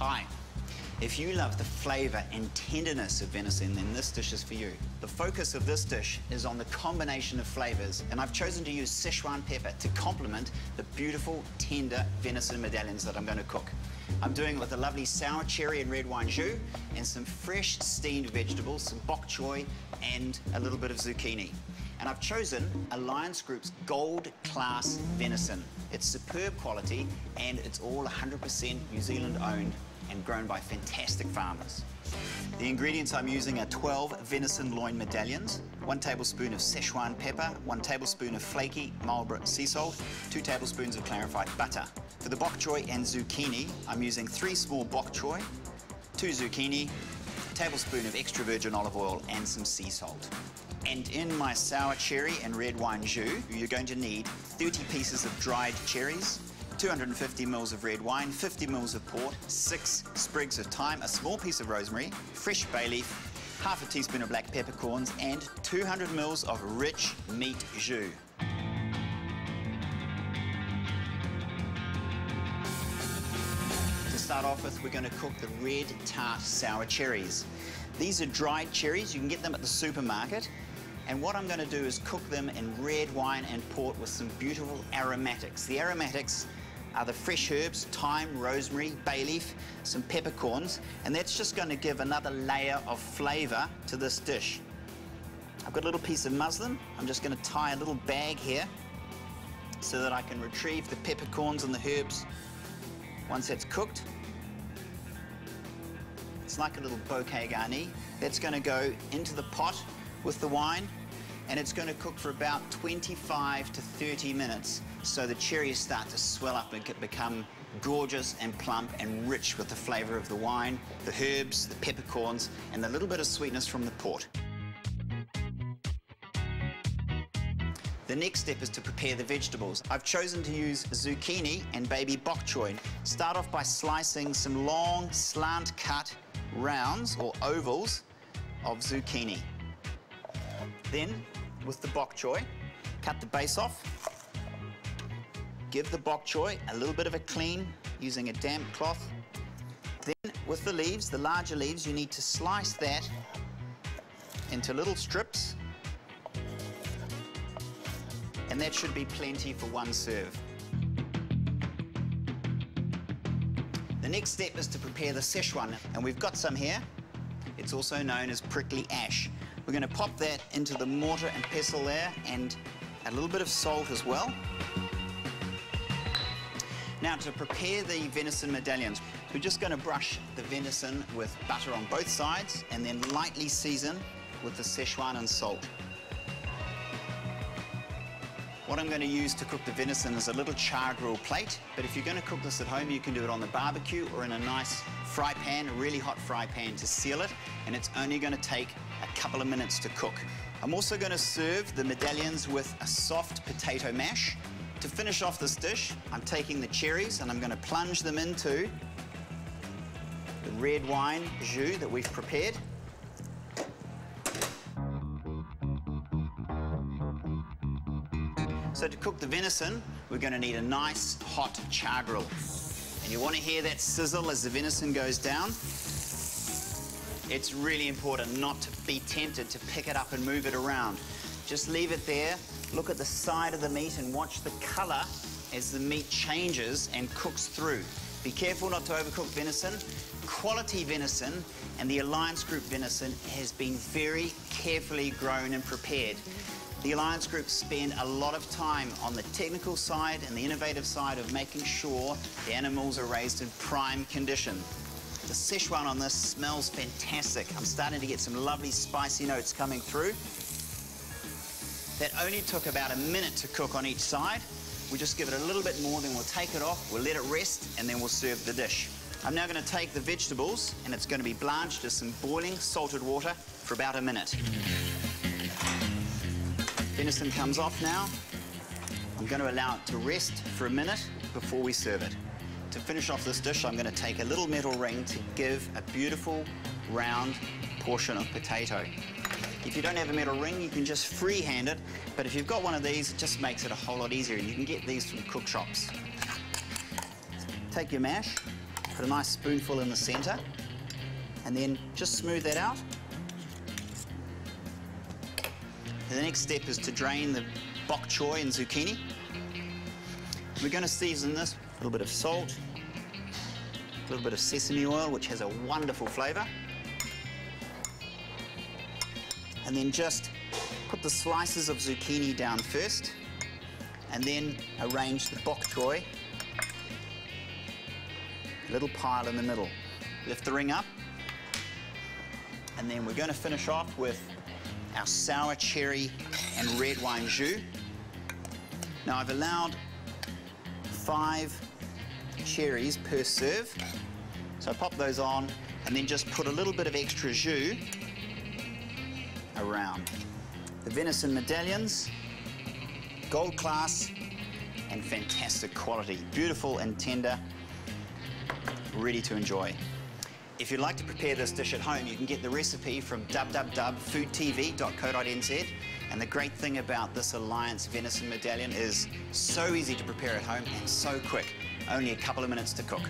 Hi. If you love the flavour and tenderness of venison, then this dish is for you. The focus of this dish is on the combination of flavours, and I've chosen to use Szechuan pepper to complement the beautiful, tender venison medallions that I'm going to cook. I'm doing it with a lovely sour cherry and red wine jus, and some fresh steamed vegetables, some bok choy, and a little bit of zucchini. And I've chosen Alliance Group's Gold Class venison. It's superb quality, and it's all 100% New Zealand owned and grown by fantastic farmers. The ingredients I'm using are 12 venison loin medallions, 1 tablespoon of Szechuan pepper, 1 tablespoon of flaky Marlborough sea salt, 2 tablespoons of clarified butter. For the bok choy and zucchini, I'm using 3 small bok choy, 2 zucchini, a tablespoon of extra virgin olive oil, and some sea salt. And in my sour cherry and red wine jus, you're going to need 30 pieces of dried cherries, 250 ml of red wine, 50 ml of port, 6 sprigs of thyme, a small piece of rosemary, fresh bay leaf, half a teaspoon of black peppercorns, and 200 ml of rich meat jus. To start off with, we're going to cook the red tart sour cherries. These are dried cherries. You can get them at the supermarket. And what I'm going to do is cook them in red wine and port with some beautiful aromatics. The aromatics are the fresh herbs, thyme, rosemary, bay leaf, some peppercorns, and that's just going to give another layer of flavour to this dish. I've got a little piece of muslin. I'm just going to tie a little bag here so that I can retrieve the peppercorns and the herbs once that's cooked. It's like a little bouquet garni. That's going to go into the pot with the wine, and it's going to cook for about 25 to 30 minutes so the cherries start to swell up and become gorgeous and plump and rich with the flavour of the wine, the herbs, the peppercorns, and the little bit of sweetness from the port. The next step is to prepare the vegetables. I've chosen to use zucchini and baby bok choy. Start off by slicing some long, slant-cut rounds or ovals of zucchini. Then, with the bok choy, cut the base off. Give the bok choy a little bit of a clean using a damp cloth. Then, with the leaves, the larger leaves, you need to slice that into little strips. And that should be plenty for one serve. The next step is to prepare the Szechuan, and we've got some here. It's also known as prickly ash. We're going to pop that into the mortar and pestle there, and a little bit of salt as well. Now, to prepare the venison medallions, we're just going to brush the venison with butter on both sides and then lightly season with the Szechuan and salt. What I'm going to use to cook the venison is a little char grill plate, but if you're going to cook this at home, you can do it on the barbecue or in a nice fry pan, a really hot fry pan to seal it, and it's only going to take a couple of minutes to cook. I'm also going to serve the medallions with a soft potato mash. To finish off this dish, I'm taking the cherries and I'm going to plunge them into the red wine jus that we've prepared. So to cook the venison, we're going to need a nice hot char grill. And you want to hear that sizzle as the venison goes down. It's really important not to be tempted to pick it up and move it around. Just leave it there, look at the side of the meat and watch the colour as the meat changes and cooks through. Be careful not to overcook venison. Quality venison and the Alliance Group venison has been very carefully grown and prepared. The Alliance Group spend a lot of time on the technical side and the innovative side of making sure the animals are raised in prime condition. The Szechuan on this smells fantastic. I'm starting to get some lovely spicy notes coming through. That only took about a minute to cook on each side. We just give it a little bit more, then we'll take it off, we'll let it rest, and then we'll serve the dish. I'm now going to take the vegetables, and it's going to be blanched in some boiling salted water for about a minute. Venison comes off now. I'm going to allow it to rest for a minute before we serve it. To finish off this dish, I'm going to take a little metal ring to give a beautiful round portion of potato. If you don't have a metal ring, you can just freehand it, but if you've got one of these, it just makes it a whole lot easier. You can get these from cook shops. Take your mash, put Put a nice spoonful in the center, and then just smooth that out. And the next step is to drain the bok choy and zucchini. We're going to season this with a little bit of salt, a little bit of sesame oil, which has a wonderful flavor. And then just put the slices of zucchini down first, and then arrange the bok choy, a little pile in the middle. Lift the ring up, and then we're going to finish off with our sour cherry and red wine jus. Now I've allowed 5 cherries per serve, so I pop those on and then just put a little bit of extra jus around. The venison medallions, gold class and fantastic quality. Beautiful and tender, ready to enjoy. If you'd like to prepare this dish at home, you can get the recipe from www.foodtv.co.nz. And the great thing about this Alliance venison medallion is so easy to prepare at home and so quick. Only a couple of minutes to cook.